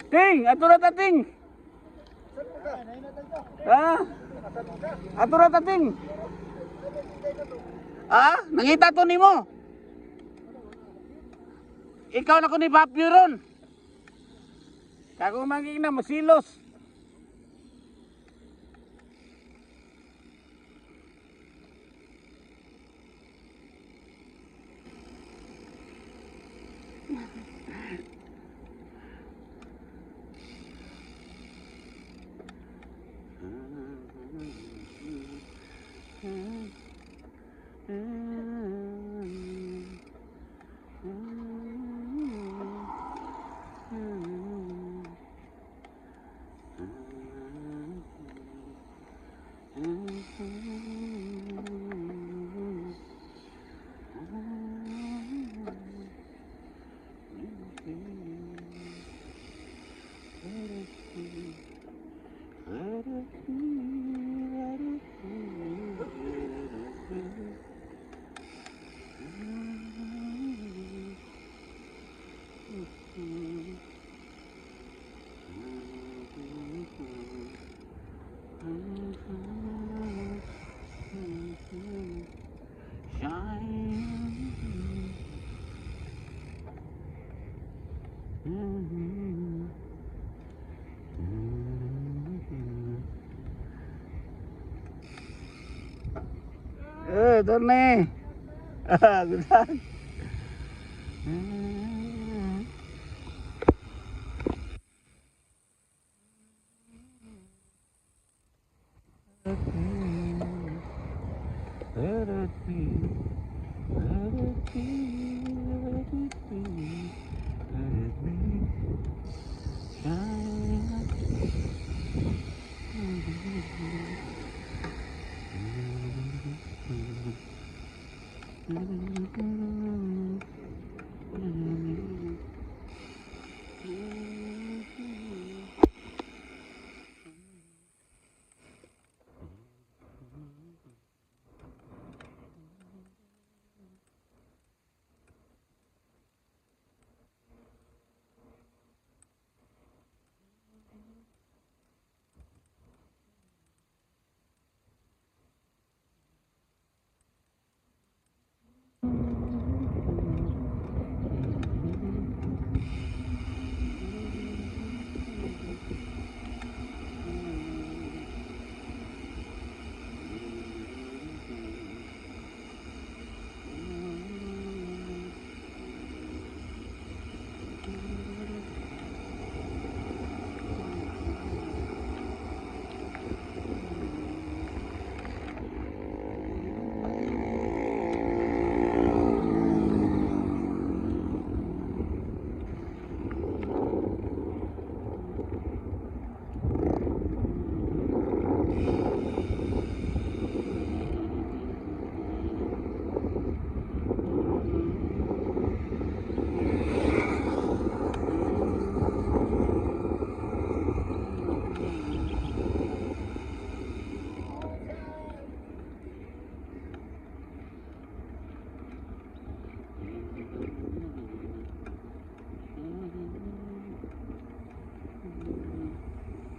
Ting, ato na ta ting. Ha? Ato na ta ting. Ah, nangita to nimo. Ikaw na ko ni Papyo ron. Kako maging na masilos. Dorne. Gudan.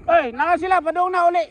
Oy, naka sila padung na uli.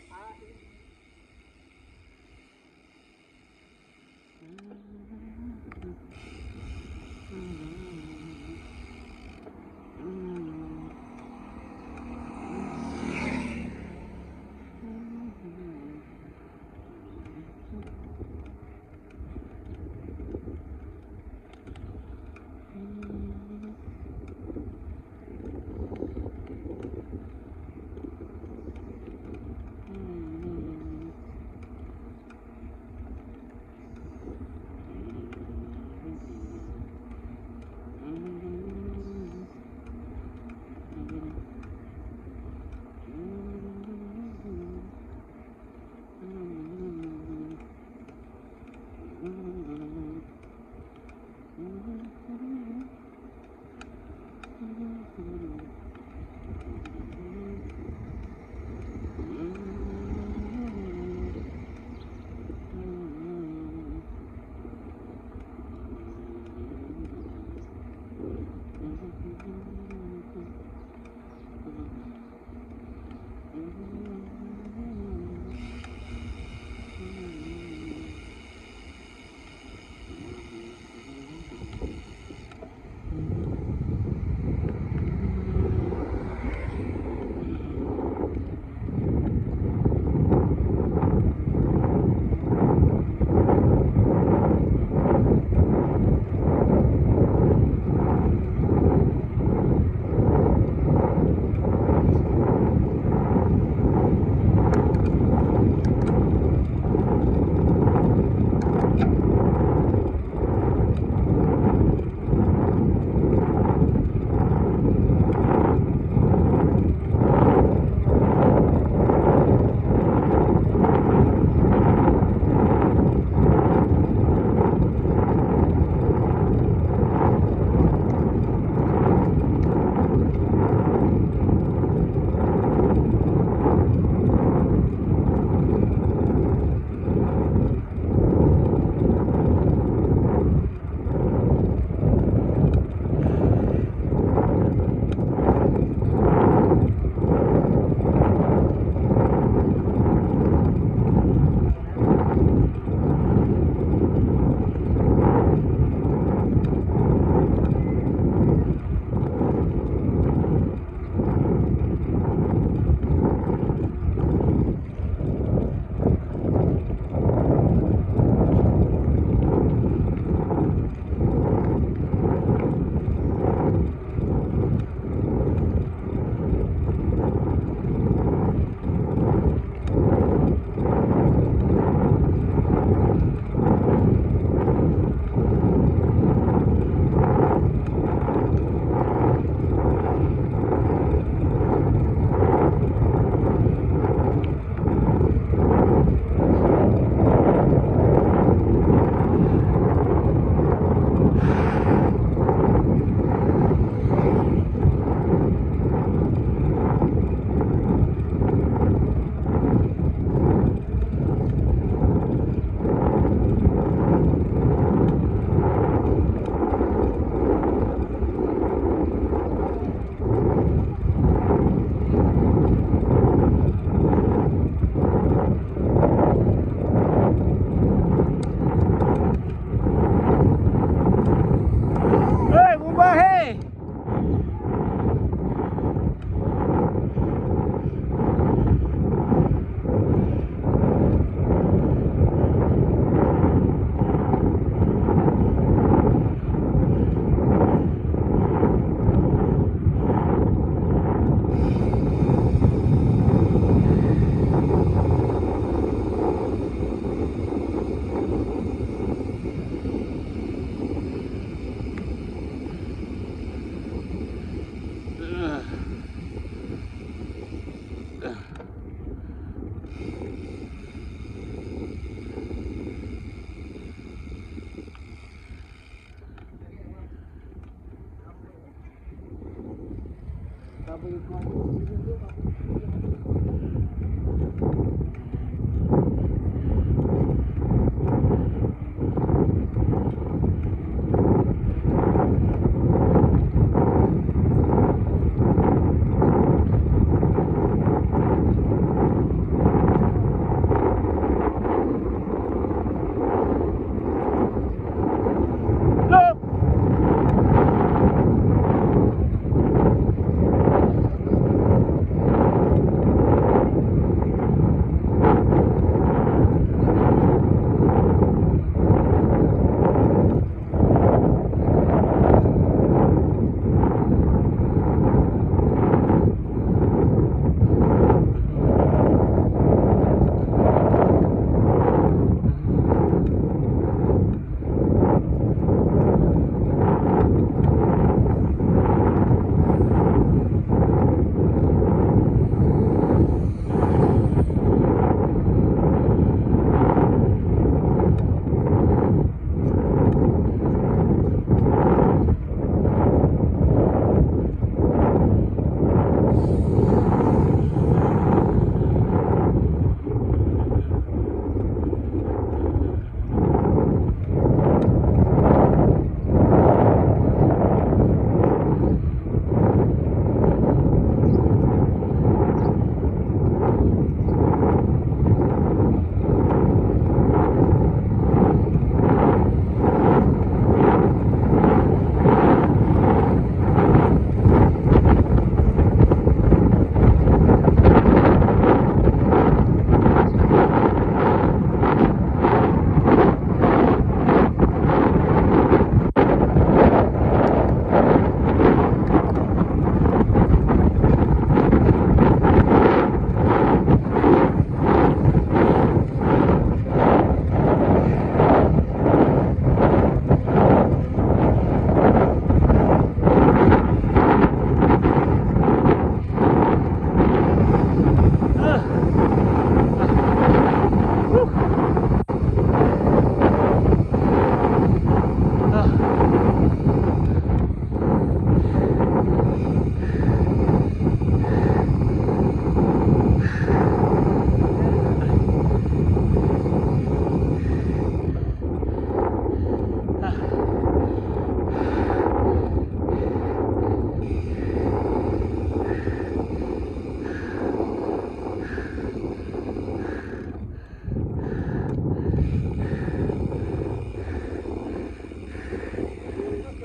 Look!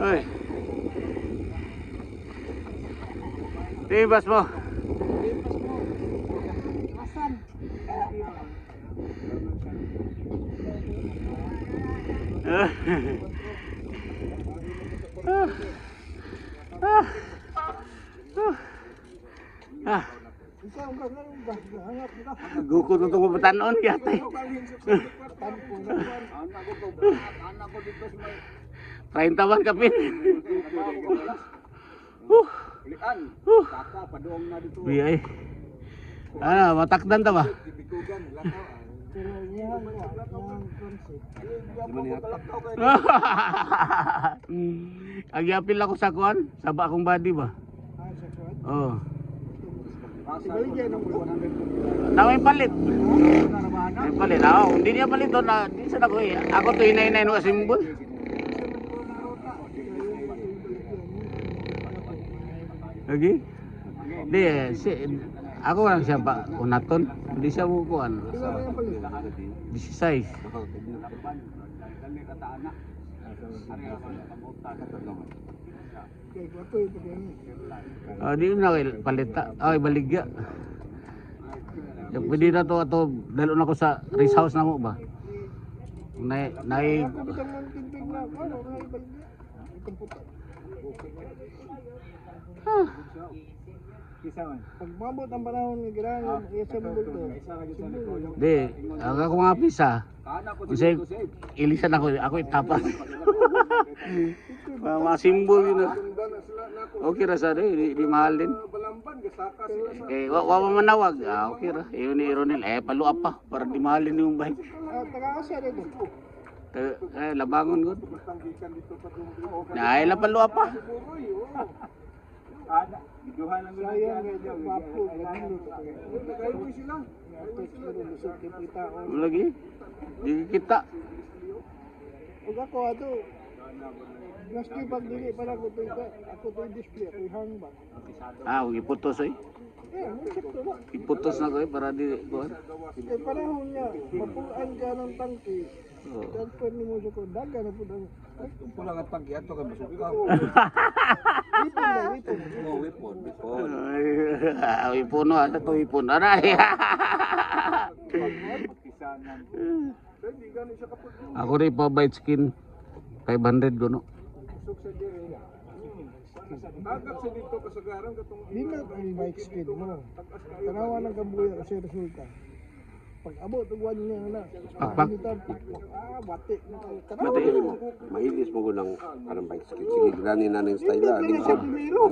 Ay. Tibas mo. Asan? Ah. Ah. Ah. Isa ang gagawin ba? Hangat kita. Gukod na itong mabatanon yata. Tampo na kuwan. Anak ko dito sa may 30 man kapin. Lian. Kaka padoong na dito. Biyay. Ano, matakdan ta ba? Tibikugan lakaw. Pero yang concept. Agyapil ako sa kuan, sa bakong body ba? Ah, sa kuwan. Oo. Tibaligyan ng 100. Naway palit. Naway palit. Oo, hindi niya palit doon. Hindi sa ako eh. Ako to inay-inay no simbol. Lagi? Di, ako lang siya pa unaton. Hindi siya bukuan. 16. Di na palita. Ay, baligya. Pwede na to ato dalo na ko sa race house na mo ba? Nay Pag mabot ang panahon ng girahan, i-assemble to. Di, ako nga pisa. Kasi ilisan ako itapas. Mga simbol yun. Okay ra sa di mahal din. Eh, wa manawag. Okay ra. Iyon ni Ronel. Paluap pa para di mahalin yung bike. Taga-asa dito. Labangon gud. Ay la paluap pa. Sayang nga papo ganun. Nag-highway sila. Highway sila lusot kay kita. Lagi. Di kita. Ug ako ato. Maski pag dili para ko ako to display ako hang ba. Iputos eh. Sakto ba? Iputos na ko eh para di kuan. Panahon niya, mapulaan ka ng tangke. Transfer ni mo sa ko, daga na po daw. Pula nga tangki ato kay masuka. Wipon. Wipon. Ay, puno ata to ipon. Aray. Ako rin pa bite skin 500 gono. Agak sa dito kasagaran katong di na ang bike speed mo. Tanawa ng kabuya kasi resulta. Pag abot ug wan niya na. Pakpak. Bati na kayo. Bati. Mahilis mo ko ng anong bike skill. Sige, gani na ng style na. Hindi siya primero.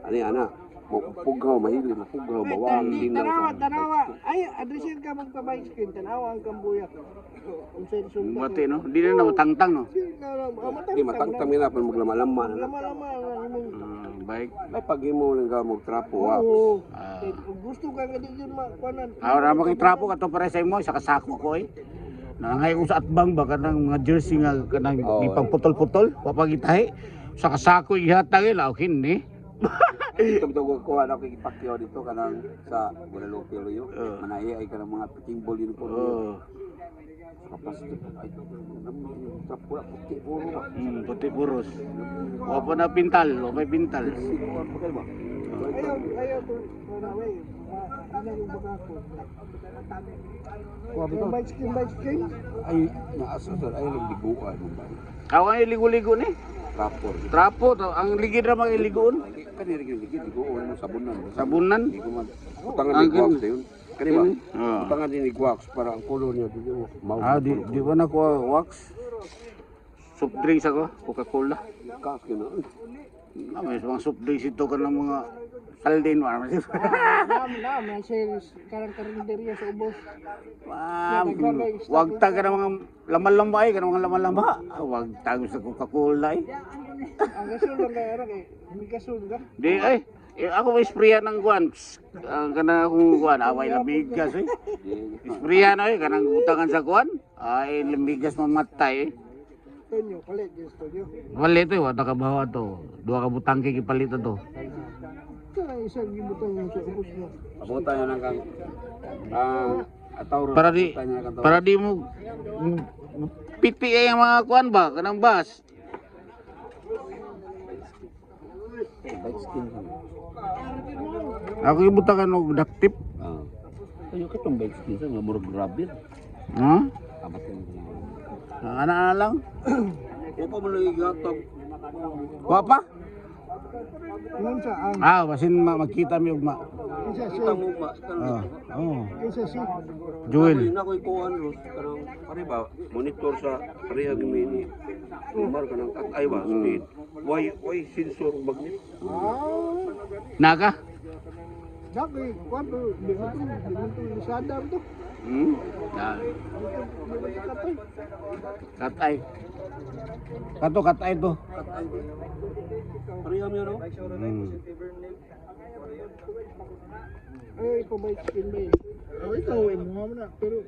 Ana. Pugaw, mahilis na pugaw. Bawang din na. Tanawa. Ay, adresin ka magpa-bike speed. Tanawa ang kambuya. Kung sa resulta. Bati no. Di na matangtang no. Di matangtang na pa maglama-lama na. Lama-lama Bike. Ay pag imo lang ka mo trapo wa. Oo. Gusto ka nga di yun makuanan. Ara makitrapo ka to pare sa imo sa kasako ko eh. Nangay ko sa atbang ba kanang mga jersey nga kanang ipagputol-putol, papagitahi. Sa kasako ihatag ila okin ni. Ito ko ano kay ipakyo dito kanang sa Guadalupe Rio. Manay ay kanang mga timbol yun po. Kapag ay trapo la puti puro. Puti puros. Wa pa na pintal, wa may pintal. Ayaw ko na way. Ano yung baka ko? Yung bike skin. Ay naasa sa ay liguan mo ba. Awan ligo-ligo ni. Trapor. Trapo to, ang ligid ra mga ligoon. Kaniri ligid liguan mo sabunan. Sabunan. Di ko man. Utangan ni wax yun. Kani ba? Oo. Utangan din ni wax para ang color niya di mo mau. Di ba na ko wax? Soft drinks ako, Coca-Cola. Kas kina. May mga soft drinks ito ka ng mga saldin mo. May sales karang karinderya sa ubos. Wag ta ka ng mga laman-lamba eh, ka ng mga laman-lamba. Wag tago sa Coca-Cola eh. Ang gasol lang kaya rin eh. Hindi gasol ka. Di ay, ako may sprayan ng guwan. Kana akong guwan, away lamigas eh. Sprayan na eh, kanang utangan sa guwan. Ay, lamigas mamatay eh. Tonyo, palit yung studio. Palit eh, wata ka bawa to. Dua ka butang kikipalit to. Kaya isang gibutang mo sa ubos mo. Abutan niya nang kang ataw Para di mo piti ay ang mga kuan ba, kanang bus. bike skin. Ako ibutakan og duct tape. Ayo katong bike skin sa nga murag grabe. Ha? Abat ko. Ana lang. O pa mo lagi gatag. Wa pa? Yun sa ang Basin magkita mi ugma. isa si. Kita mo ba? Isa si. Joel. Na koy kuan ros karang pare ba monitor sa pareha gimini. Umar kanang ay ba speed. Why sensor magnet? Naga? Dati, kwento, di mo ito lisada mo to. Katay. Katay to. Pareha mi ano? Ay, pabay skin ba eh. Ikaw, mo na. Pero